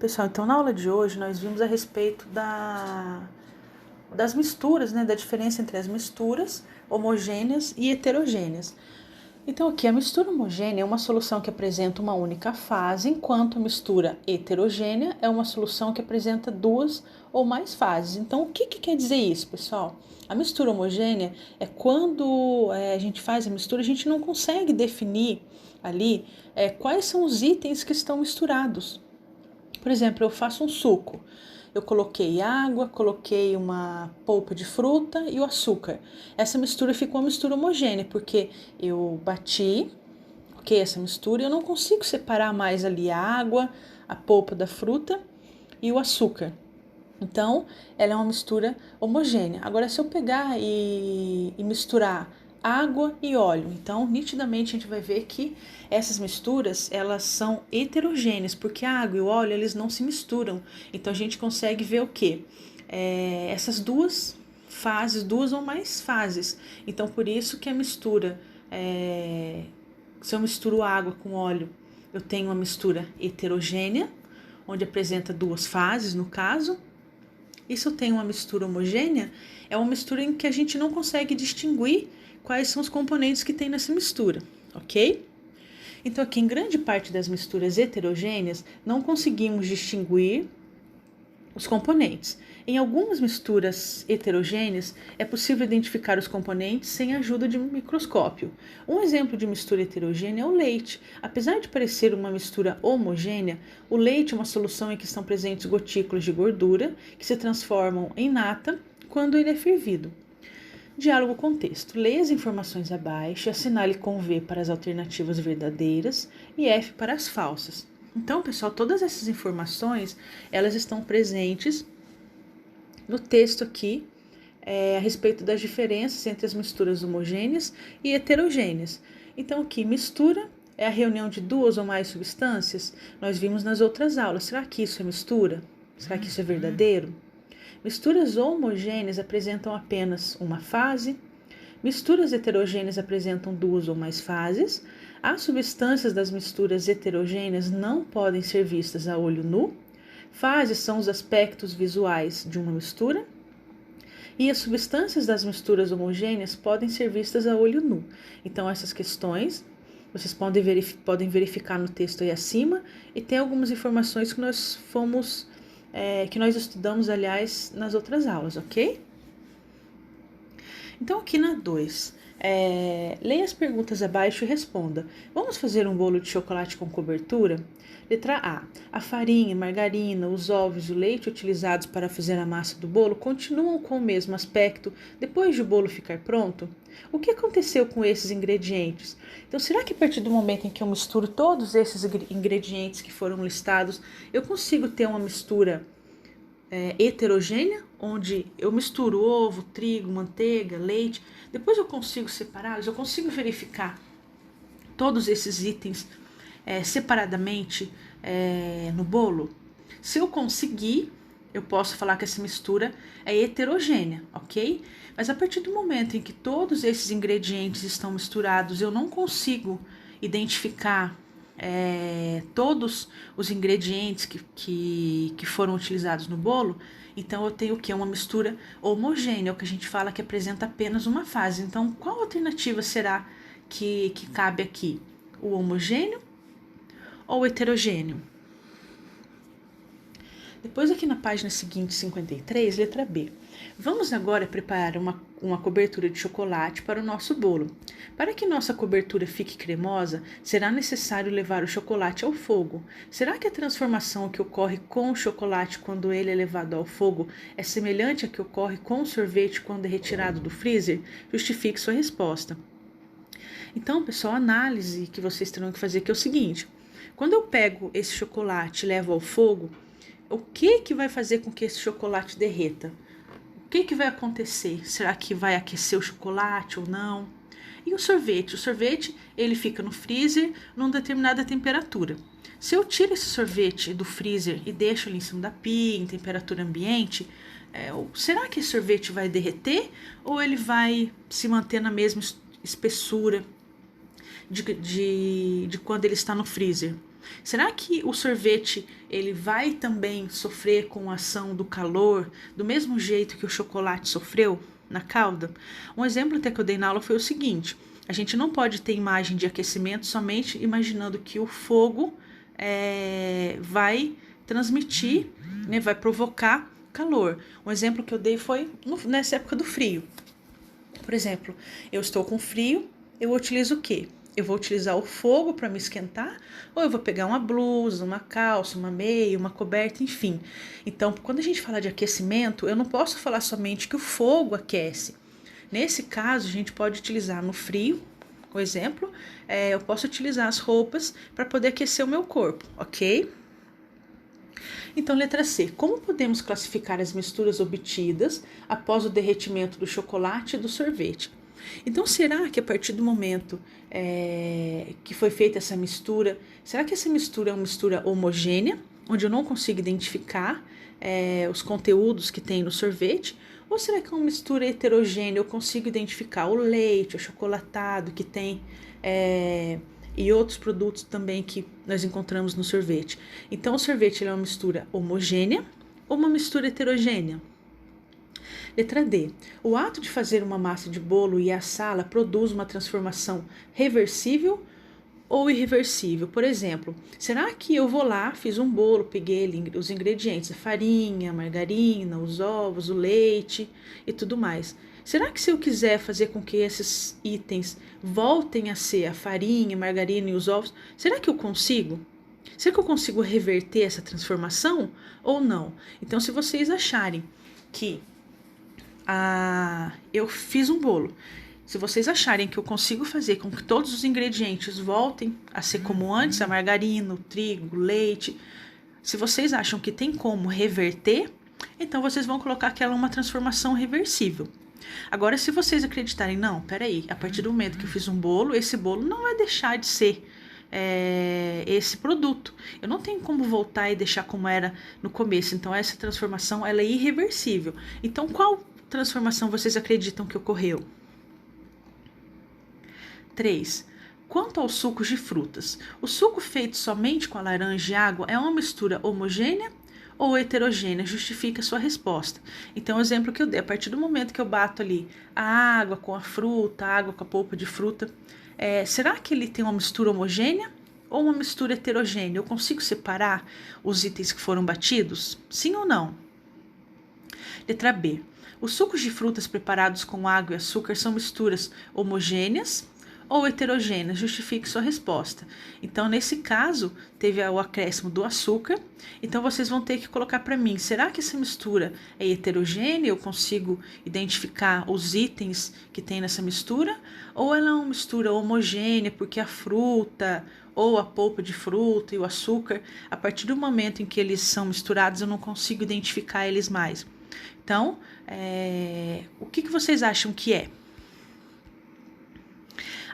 Pessoal, então na aula de hoje nós vimos a respeito das misturas, né? Da diferença entre as misturas homogêneas e heterogêneas. Então aqui a mistura homogênea é uma solução que apresenta uma única fase, enquanto a mistura heterogênea é uma solução que apresenta duas ou mais fases. Então o que quer dizer isso, pessoal? A mistura homogênea é quando a gente faz a mistura, a gente não consegue definir ali quais são os itens que estão misturados. Por exemplo, eu faço um suco. Eu coloquei água, coloquei uma polpa de fruta e o açúcar. Essa mistura ficou uma mistura homogênea, porque eu bati, essa mistura, e eu não consigo separar mais ali a água, a polpa da fruta e o açúcar. Então, ela é uma mistura homogênea. Agora, se eu pegar e misturar água e óleo, então, nitidamente, a gente vai ver que essas misturas, elas são heterogêneas, porque a água e o óleo, eles não se misturam. Então, a gente consegue ver o quê? Essas duas fases, duas ou mais fases. Então, por isso que a mistura, se eu misturo água com óleo, eu tenho uma mistura heterogênea, onde apresenta duas fases, no caso. E se eu tenho uma mistura homogênea, é uma mistura em que a gente não consegue distinguir quais são os componentes que tem nessa mistura, ok? Então aqui em grande parte das misturas heterogêneas, não conseguimos distinguir os componentes. Em algumas misturas heterogêneas, é possível identificar os componentes sem a ajuda de um microscópio. Um exemplo de mistura heterogênea é o leite. Apesar de parecer uma mistura homogênea, o leite é uma solução em que estão presentes gotículas de gordura que se transformam em nata quando ele é fervido. Diálogo com texto. Leia as informações abaixo e assinale com V para as alternativas verdadeiras e F para as falsas. Então, pessoal, todas essas informações, elas estão presentes no texto aqui, a respeito das diferenças entre as misturas homogêneas e heterogêneas. Então, aqui, mistura é a reunião de duas ou mais substâncias. Nós vimos nas outras aulas. Será que isso é mistura? Será que isso é verdadeiro? Misturas homogêneas apresentam apenas uma fase. Misturas heterogêneas apresentam duas ou mais fases. As substâncias das misturas heterogêneas não podem ser vistas a olho nu. Fases são os aspectos visuais de uma mistura. E as substâncias das misturas homogêneas podem ser vistas a olho nu. Então, essas questões vocês podem verificar no texto aí acima. E tem algumas informações que nós estudamos, aliás, nas outras aulas, ok? Então, aqui na 2, leia as perguntas abaixo e responda. Vamos fazer um bolo de chocolate com cobertura? Letra A. A farinha, margarina, os ovos e o leite utilizados para fazer a massa do bolo continuam com o mesmo aspecto depois de o bolo ficar pronto? O que aconteceu com esses ingredientes? Então, será que a partir do momento em que eu misturo todos esses ingredientes que foram listados, eu consigo ter uma mistura heterogênea, onde eu misturo ovo, trigo, manteiga, leite, depois eu consigo separá-los, eu consigo verificar todos esses itens separadamente no bolo? Se eu conseguir, eu posso falar que essa mistura é heterogênea, ok? Mas a partir do momento em que todos esses ingredientes estão misturados, eu não consigo identificar todos os ingredientes que foram utilizados no bolo, então eu tenho o que? Uma mistura homogênea, o que a gente fala que apresenta apenas uma fase. Então, qual alternativa será que cabe aqui? O homogêneo ou o heterogêneo? Depois aqui na página seguinte, 53, letra B. Vamos agora preparar uma cobertura de chocolate para o nosso bolo. Para que nossa cobertura fique cremosa, será necessário levar o chocolate ao fogo. Será que a transformação que ocorre com o chocolate quando ele é levado ao fogo é semelhante à que ocorre com o sorvete quando é retirado do freezer? Justifique sua resposta. Então, pessoal, a análise que vocês terão que fazer aqui é o seguinte. Quando eu pego esse chocolate e levo ao fogo, o que vai fazer com que esse chocolate derreta? O que vai acontecer? Será que vai aquecer o chocolate ou não? E o sorvete? O sorvete, ele fica no freezer numa determinada temperatura. Se eu tiro esse sorvete do freezer e deixo ele em cima da pia, em temperatura ambiente, será que esse sorvete vai derreter ou ele vai se manter na mesma espessura de quando ele está no freezer? Será que o sorvete ele vai também sofrer com a ação do calor, do mesmo jeito que o chocolate sofreu na calda? Um exemplo até que eu dei na aula foi o seguinte: a gente não pode ter imagem de aquecimento somente imaginando que o fogo vai transmitir, né, vai provocar calor. Um exemplo que eu dei foi nessa época do frio. Por exemplo, eu estou com frio, eu utilizo o quê? Eu vou utilizar o fogo para me esquentar, ou eu vou pegar uma blusa, uma calça, uma meia, uma coberta, enfim. Então, quando a gente fala de aquecimento, eu não posso falar somente que o fogo aquece. Nesse caso, a gente pode utilizar no frio, por exemplo, eu posso utilizar as roupas para poder aquecer o meu corpo, ok? Então, letra C. Como podemos classificar as misturas obtidas após o derretimento do chocolate e do sorvete? Então, será que a partir do momento que foi feita essa mistura, será que essa mistura é uma mistura homogênea, onde eu não consigo identificar os conteúdos que tem no sorvete? Ou será que é uma mistura heterogênea, eu consigo identificar o leite, o chocolatado que tem e outros produtos também que nós encontramos no sorvete? Então, o sorvete é uma mistura homogênea ou uma mistura heterogênea? Letra D. O ato de fazer uma massa de bolo e assá-la produz uma transformação reversível ou irreversível? Por exemplo, será que eu vou lá, fiz um bolo, peguei os ingredientes, a farinha, a margarina, os ovos, o leite e tudo mais. Será que se eu quiser fazer com que esses itens voltem a ser a farinha, a margarina e os ovos, será que eu consigo? Será que eu consigo reverter essa transformação ou não? Então, se vocês acharem que eu fiz um bolo, se vocês acharem que eu consigo fazer com que todos os ingredientes voltem a ser como antes, a margarina, o trigo, o leite, se vocês acham que tem como reverter, então vocês vão colocar que ela é uma transformação reversível. Agora, se vocês acreditarem, não, peraí, a partir do momento que eu fiz um bolo, esse bolo não vai deixar de ser esse produto. Eu não tenho como voltar e deixar como era no começo. Então, essa transformação ela é irreversível. Então, qual transformação vocês acreditam que ocorreu? 3. Quanto aos sucos de frutas, o suco feito somente com a laranja e água é uma mistura homogênea ou heterogênea? Justifica a sua resposta. Então, o exemplo que eu dei, a partir do momento que eu bato ali a água com a fruta, a água com a polpa de fruta, será que ele tem uma mistura homogênea ou uma mistura heterogênea? Eu consigo separar os itens que foram batidos? Sim ou não? Letra B. Os sucos de frutas preparados com água e açúcar são misturas homogêneas ou heterogêneas? Justifique sua resposta. Então, nesse caso, teve o acréscimo do açúcar. Então, vocês vão ter que colocar para mim, será que essa mistura é heterogênea? Eu consigo identificar os itens que tem nessa mistura? Ou ela é uma mistura homogênea, porque a fruta ou a polpa de fruta e o açúcar, a partir do momento em que eles são misturados, eu não consigo identificar eles mais. Então, o que vocês acham que é?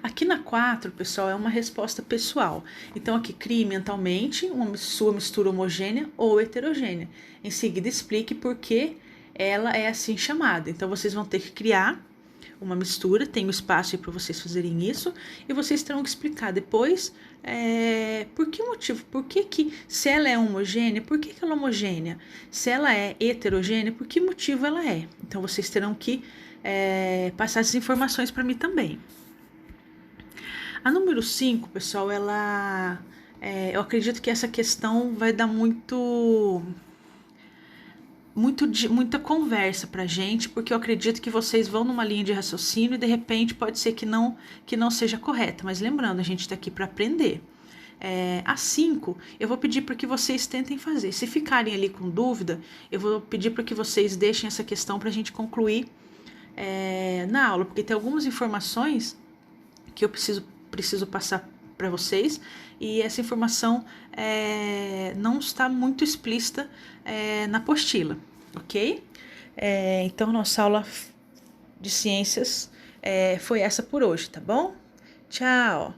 Aqui na 4, pessoal, é uma resposta pessoal. Então, aqui, crie mentalmente sua mistura homogênea ou heterogênea. Em seguida, explique por que ela é assim chamada. Então, vocês vão ter que criar uma mistura, tem um espaço aí para vocês fazerem isso, e vocês terão que explicar depois por que motivo, por que se ela é homogênea, por que ela é homogênea? Se ela é heterogênea, por que motivo ela é? Então, vocês terão que passar essas informações para mim também. A número 5, pessoal, eu acredito que essa questão vai dar muita conversa pra gente, porque eu acredito que vocês vão numa linha de raciocínio e de repente pode ser que não seja correta, mas lembrando, a gente está aqui para aprender. A 5, eu vou pedir para que vocês tentem fazer. Se ficarem ali com dúvida, eu vou pedir para que vocês deixem essa questão para a gente concluir na aula, porque tem algumas informações que eu preciso passar para vocês, e essa informação não está muito explícita na apostila, ok? Então, nossa aula de ciências foi essa por hoje, tá bom? Tchau!